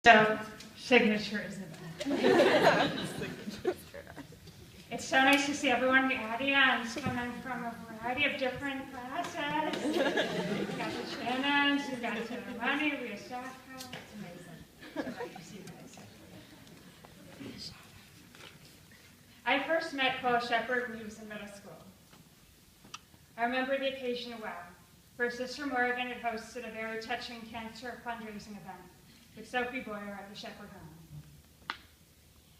So, signature is event. It's so nice to see everyone in the audience coming from a variety of different classes. You've got the Shannons, you've got the Money, we have Saka. It's amazing. So nice to see you guys. I first met Paul Shepard when he was in middle school. I remember the occasion well. For Sister Morgan had hosted a very touching cancer fundraising event with Sophie Boyer at the Shepard home.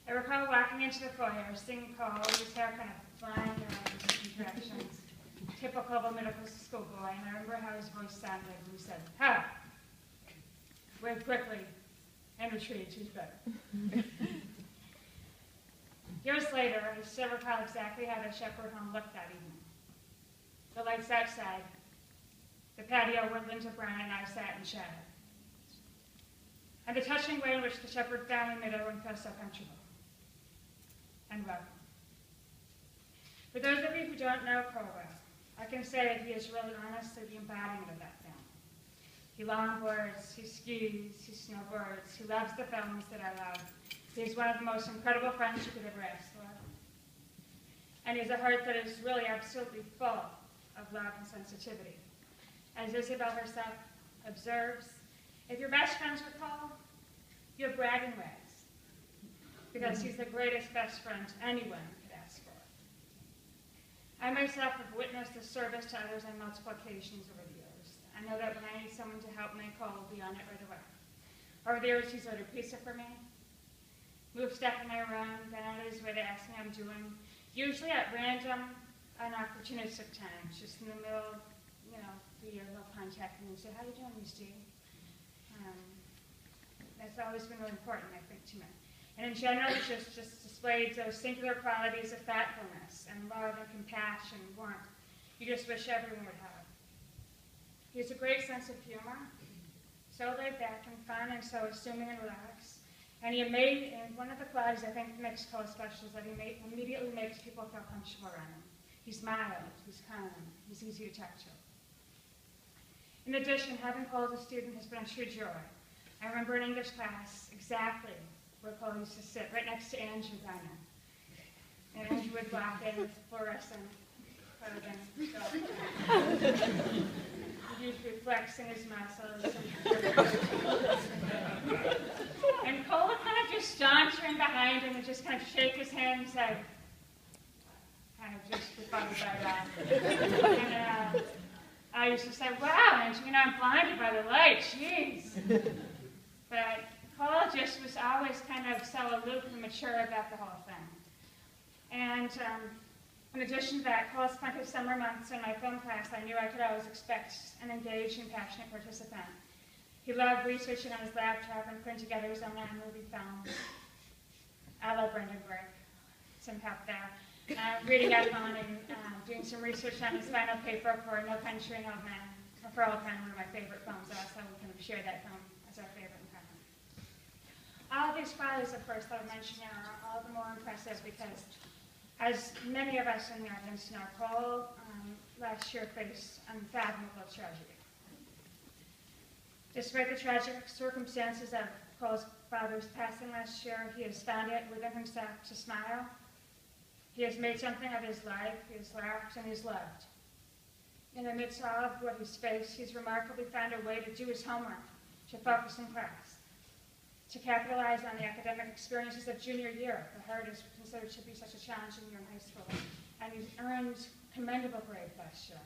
I recall walking into the foyer, seeing Paul with his hair kind of flying around in different directions, typical of a middle school boy, and I remember how his voice sounded when he said, "Ha!" Waved quickly and retreated to his bed. Years later, I still recall exactly how the Shepard home looked that evening. The lights outside, the patio where Linda Brown and I sat in shadow, and the touching way in which the Shepard family made everyone feel so comfortable and welcome. For those of you who don't know Paul well, I can say that he is really honestly the embodiment of that family. He longboards, he skis, he snowboards, he loves the films that I love. He's one of the most incredible friends you could ever ask for. And he has a heart that is really absolutely full of love and sensitivity. As Isabel herself observes, if you're best friends with Paul, you have bragging rights, because he's the greatest best friend anyone could ask for. I myself have witnessed his service to others on multiple occasions over the years. I know that when I need someone to help me, Paul will be on it right away. Over the years, he's ordered pizza for me, moved stuff in my room, gone out of his way to ask me how I'm doing, usually at random, unopportunistic times, just in the middle, the year he'll contact me and say, "How you doing, Miss G?" That's always been really important, I think, to me. And in general, it just displayed those singular qualities of thoughtfulness and love and compassion and warmth you just wish everyone would have. He has a great sense of humor, so laid back and fun and so assuming and relaxed. And one of the qualities I think makes Paul special is that he immediately makes people feel comfortable around him. He's mild, he's calm, he's easy to talk to. In addition, having Paul as a student has been a true joy. I remember in English class exactly where Paul used to sit, right next to Andrew Gunner. And Andrew would walk in with fluorescent clothing. So he usually flexing his muscles. And Paul would kind of just saunter in behind him and just kind of shake his hand and say, kind of just to follow that. And I used to say, "Wow, Andrew, I'm blinded by the light, jeez." But Paul just was always kind of so aloof and mature about the whole thing. And in addition to that, Paul spent his summer months in my film class. I knew I could always expect an engaged and passionate participant. He loved researching on his laptop and putting together his own movie films. I love Brendan Burke, some help there. Reading up on and doing some research on his final paper for No Country, No Man, for all time, one of my favorite films. Also, we kind of share that film as our favorite in common. All of these qualities, of course, that I mentioned are all the more impressive because, as many of us in the audience know, Paul last year faced unfathomable tragedy. Despite the tragic circumstances of Paul's father's passing last year, he has found it within himself to smile. He has made something of his life, he has laughed, and he's loved. In the midst of all of what he's faced, he's remarkably found a way to do his homework, to focus in class, to capitalize on the academic experiences of junior year. The hardest considered to be such a challenging year in high school. And he's earned commendable grade last year.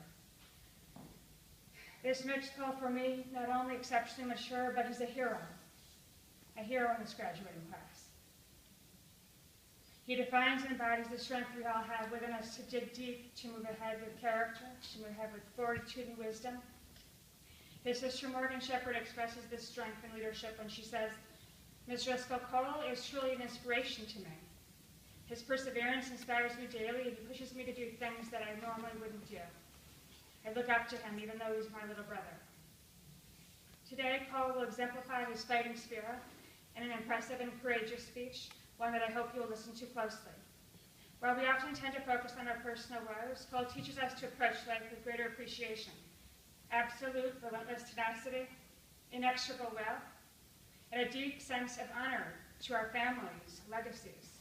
This makes Paul, for me, not only exceptionally mature, but he's a hero in this graduating class. He defines and embodies the strength we all have within us to dig deep, to move ahead with character, to move ahead with fortitude and wisdom. His sister Morgan Shepard expresses this strength and leadership when she says, "Ms. Driscoll, Paul is truly an inspiration to me. His perseverance inspires me daily, and he pushes me to do things that I normally wouldn't do. I look up to him, even though he's my little brother." Today, Paul will exemplify his fighting spirit in an impressive and courageous speech, one that I hope you will listen to closely. While we often tend to focus on our personal woes, Paul teaches us to approach life with greater appreciation, absolute relentless tenacity, inexorable will, and a deep sense of honor to our families' legacies.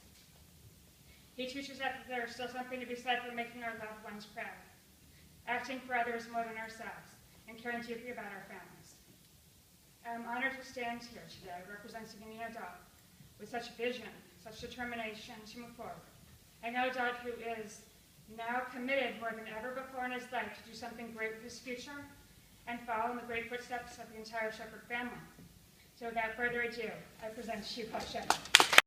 He teaches us that there is still something to be said for making our loved ones proud, acting for others more than ourselves, and caring deeply about our families. I am honored to stand here today representing Nina Dodd with such vision, such determination to move forward. I know Dodd, who is now committed more than ever before in his life to do something great for his future and follow in the great footsteps of the entire Shepherd family. So without further ado, I present to you Paul Shepherd.